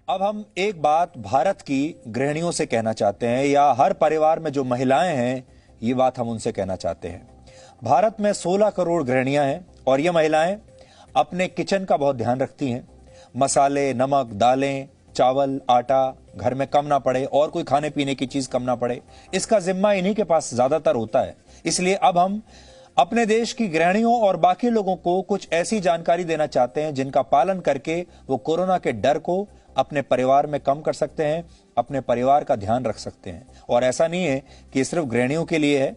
अब हम एक बात भारत की गृहिणियों से कहना चाहते हैं, या हर परिवार में जो महिलाएं हैं, ये बात हम उनसे कहना चाहते हैं। भारत में 16 करोड़ गृहिणियां हैं और ये महिलाएं अपने किचन का बहुत ध्यान रखती हैं। मसाले, नमक, दालें, चावल, आटा घर में कम ना पड़े और कोई खाने पीने की चीज कम ना पड़े, इसका जिम्मा इन्हीं के पास ज्यादातर होता है। इसलिए अब हम अपने देश की गृहिणियों और बाकी लोगों को कुछ ऐसी जानकारी देना चाहते हैं जिनका पालन करके वो कोरोना के डर को अपने परिवार में कम कर सकते हैं, अपने परिवार का ध्यान रख सकते हैं। और ऐसा नहीं है कि सिर्फ गृहिणियों के लिए है,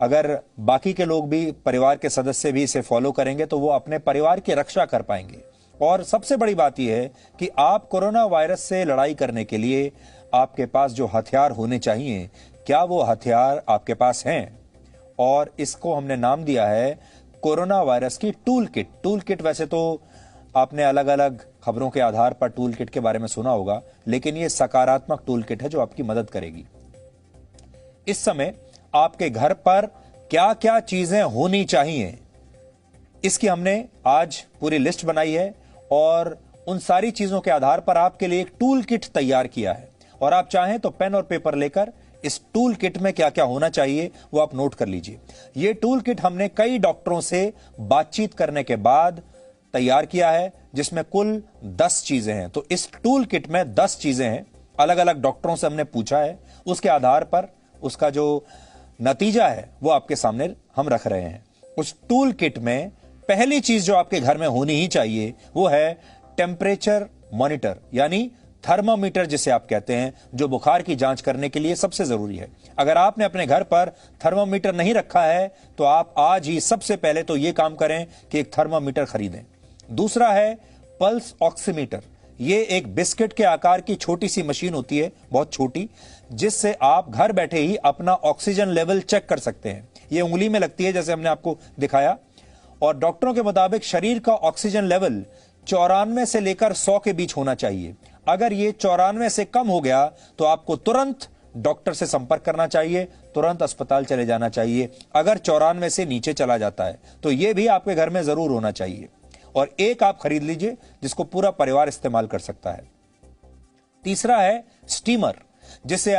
अगर बाकी के लोग भी, परिवार के सदस्य भी इसे फॉलो करेंगे तो वो अपने परिवार की रक्षा कर पाएंगे। और सबसे बड़ी बात यह है कि आप कोरोना वायरस से लड़ाई करने के लिए आपके पास जो हथियार होने चाहिए, क्या वो हथियार आपके पास हैं? और इसको हमने नाम दिया है कोरोना वायरस की टूल किट। टूल किट, वैसे तो आपने अलग अलग खबरों के आधार पर टूल किट के बारे में सुना होगा, लेकिन ये सकारात्मक टूल किट है जो आपकी मदद करेगी। इस समय आपके घर पर क्या क्या चीजें होनी चाहिए, इसकी हमने आज पूरी लिस्ट बनाई है और उन सारी चीजों के आधार पर आपके लिए एक टूल किट तैयार किया है। और आप चाहें तो पेन और पेपर लेकर इस टूल किट में क्या क्या होना चाहिए वो आप नोट कर लीजिए। यह टूल किट हमने कई डॉक्टरों से बातचीत करने के बाद तैयार किया है, जिसमें कुल 10 चीजें हैं। तो इस टूल किट में 10 चीजें हैं, अलग अलग डॉक्टरों से हमने पूछा है, उसके आधार पर उसका जो नतीजा है वो आपके सामने हम रख रहे हैं। उस टूल किट में पहली चीज जो आपके घर में होनी ही चाहिए वो है टेम्परेचर मॉनिटर, यानी थर्मामीटर जिसे आप कहते हैं, जो बुखार की जांच करने के लिए सबसे जरूरी है। अगर आपने अपने घर पर थर्मामीटर नहीं रखा है तो आप आज ही सबसे पहले तो यह काम करें कि एक थर्मामीटर खरीदें। दूसरा है पल्स ऑक्सीमीटर। ये एक बिस्किट के आकार की छोटी सी मशीन होती है, बहुत छोटी, जिससे आप घर बैठे ही अपना ऑक्सीजन लेवल चेक कर सकते हैं। ये उंगली में लगती है, जैसे हमने आपको दिखाया, और डॉक्टरों के मुताबिक शरीर का ऑक्सीजन लेवल 94 से लेकर 100 के बीच होना चाहिए। अगर ये 94 से कम हो गया तो आपको तुरंत डॉक्टर से संपर्क करना चाहिए, तुरंत अस्पताल चले जाना चाहिए। अगर 94 से नीचे चला जाता है तो यह भी आपके घर में जरूर होना चाहिए। और एक आप खरीद लीजिए जिसको पूरा परिवार इस्तेमाल कर सकता है। तीसरा है स्टीमर, जिससे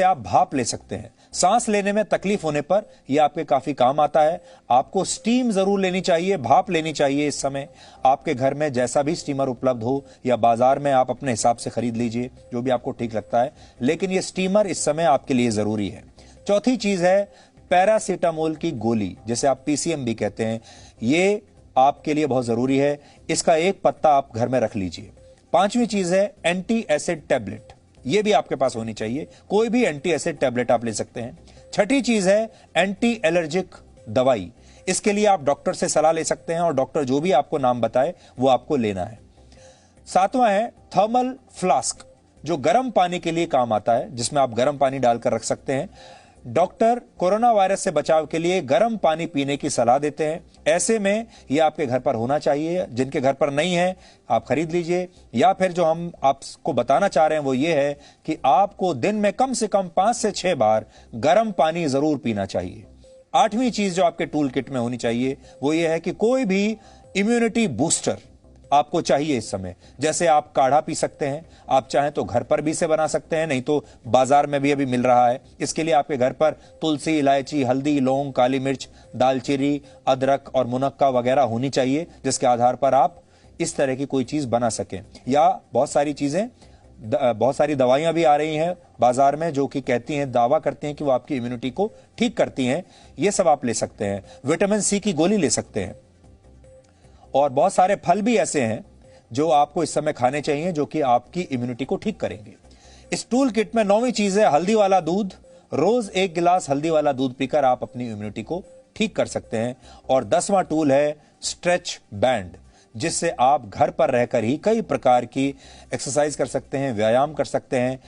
आप भाप ले सकते हैं। सांस लेने में तकलीफ होने पर यह आपके काफी काम आता है। आपको स्टीम जरूर लेनी चाहिए, भाप लेनी चाहिए। इस समय आपके घर में जैसा भी स्टीमर उपलब्ध हो या बाजार में आप अपने हिसाब से खरीद लीजिए, जो भी आपको ठीक लगता है, लेकिन यह स्टीमर इस समय आपके लिए जरूरी है। चौथी चीज है पैरासीटामोल की गोली, जिसे आप पीसीएम भी कहते हैं। यह आपके लिए बहुत जरूरी है, इसका एक पत्ता आप घर में रख लीजिए। पांचवी चीज है एंटी एसिड टैबलेट, यह भी आपके पास होनी चाहिए। कोई भी एंटी एसिड टैबलेट आप ले सकते हैं। छठी चीज है एंटी एलर्जिक दवाई। इसके लिए आप डॉक्टर से सलाह ले सकते हैं और डॉक्टर जो भी आपको नाम बताए वो आपको लेना है। सातवां है थर्मल फ्लास्क, जो गर्म पानी के लिए काम आता है, जिसमें आप गर्म पानी डालकर रख सकते हैं। डॉक्टर कोरोना वायरस से बचाव के लिए गर्म पानी पीने की सलाह देते हैं। ऐसे में यह आपके घर पर होना चाहिए। जिनके घर पर नहीं है आप खरीद लीजिए। या फिर जो हम आपको बताना चाह रहे हैं वो ये है कि आपको दिन में कम से कम 5 से 6 बार गर्म पानी जरूर पीना चाहिए। आठवीं चीज जो आपके टूल किट में होनी चाहिए वो ये है कि कोई भी इम्यूनिटी बूस्टर आपको चाहिए इस समय। जैसे आप काढ़ा पी सकते हैं, आप चाहें तो घर पर भी इसे बना सकते हैं, नहीं तो बाजार में भी अभी मिल रहा है। इसके लिए आपके घर पर तुलसी, इलायची, हल्दी, लौंग, काली मिर्च, दालचीनी, अदरक और मुनक्का वगैरह होनी चाहिए, जिसके आधार पर आप इस तरह की कोई चीज बना सकें। या बहुत सारी दवाइयां भी आ रही हैं बाजार में जो कि कहती हैं, दावा करती हैं कि वो आपकी इम्यूनिटी को ठीक करती हैं। ये सब आप ले सकते हैं। विटामिन सी की गोली ले सकते हैं। और बहुत सारे फल भी ऐसे हैं जो आपको इस समय खाने चाहिए, जो कि आपकी इम्यूनिटी को ठीक करेंगे। इस टूल किट में 9वीं चीज है हल्दी वाला दूध। रोज 1 गिलास हल्दी वाला दूध पीकर आप अपनी इम्यूनिटी को ठीक कर सकते हैं। और 10वां टूल है स्ट्रेच बैंड, जिससे आप घर पर रहकर ही कई प्रकार की एक्सरसाइज कर सकते हैं, व्यायाम कर सकते हैं।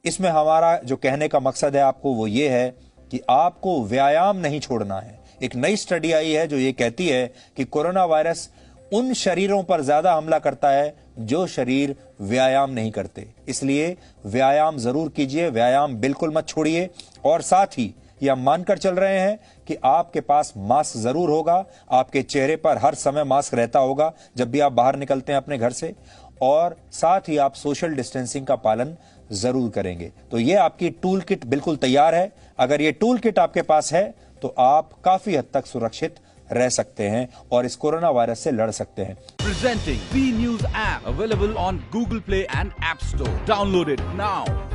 इसमें हमारा जो कहने का मकसद है आपको वो ये है कि आपको व्यायाम नहीं छोड़ना है। एक नई स्टडी आई है जो ये कहती है कि कोरोना वायरस उन शरीरों पर ज्यादा हमला करता है जो शरीर व्यायाम नहीं करते। इसलिए व्यायाम जरूर कीजिए, व्यायाम बिल्कुल मत छोड़िए। और साथ ही ये हम मानकर चल रहे हैं कि आपके पास मास्क जरूर होगा, आपके चेहरे पर हर समय मास्क रहता होगा जब भी आप बाहर निकलते हैं अपने घर से। और साथ ही आप सोशल डिस्टेंसिंग का पालन जरूर करेंगे। तो ये आपकी टूल किट बिल्कुल तैयार है। अगर ये टूल किट आपके पास है तो आप काफी हद तक सुरक्षित रह सकते हैं और इस कोरोना वायरस से लड़ सकते हैं। Presenting B News app available on Google Play and App Store. Download it now.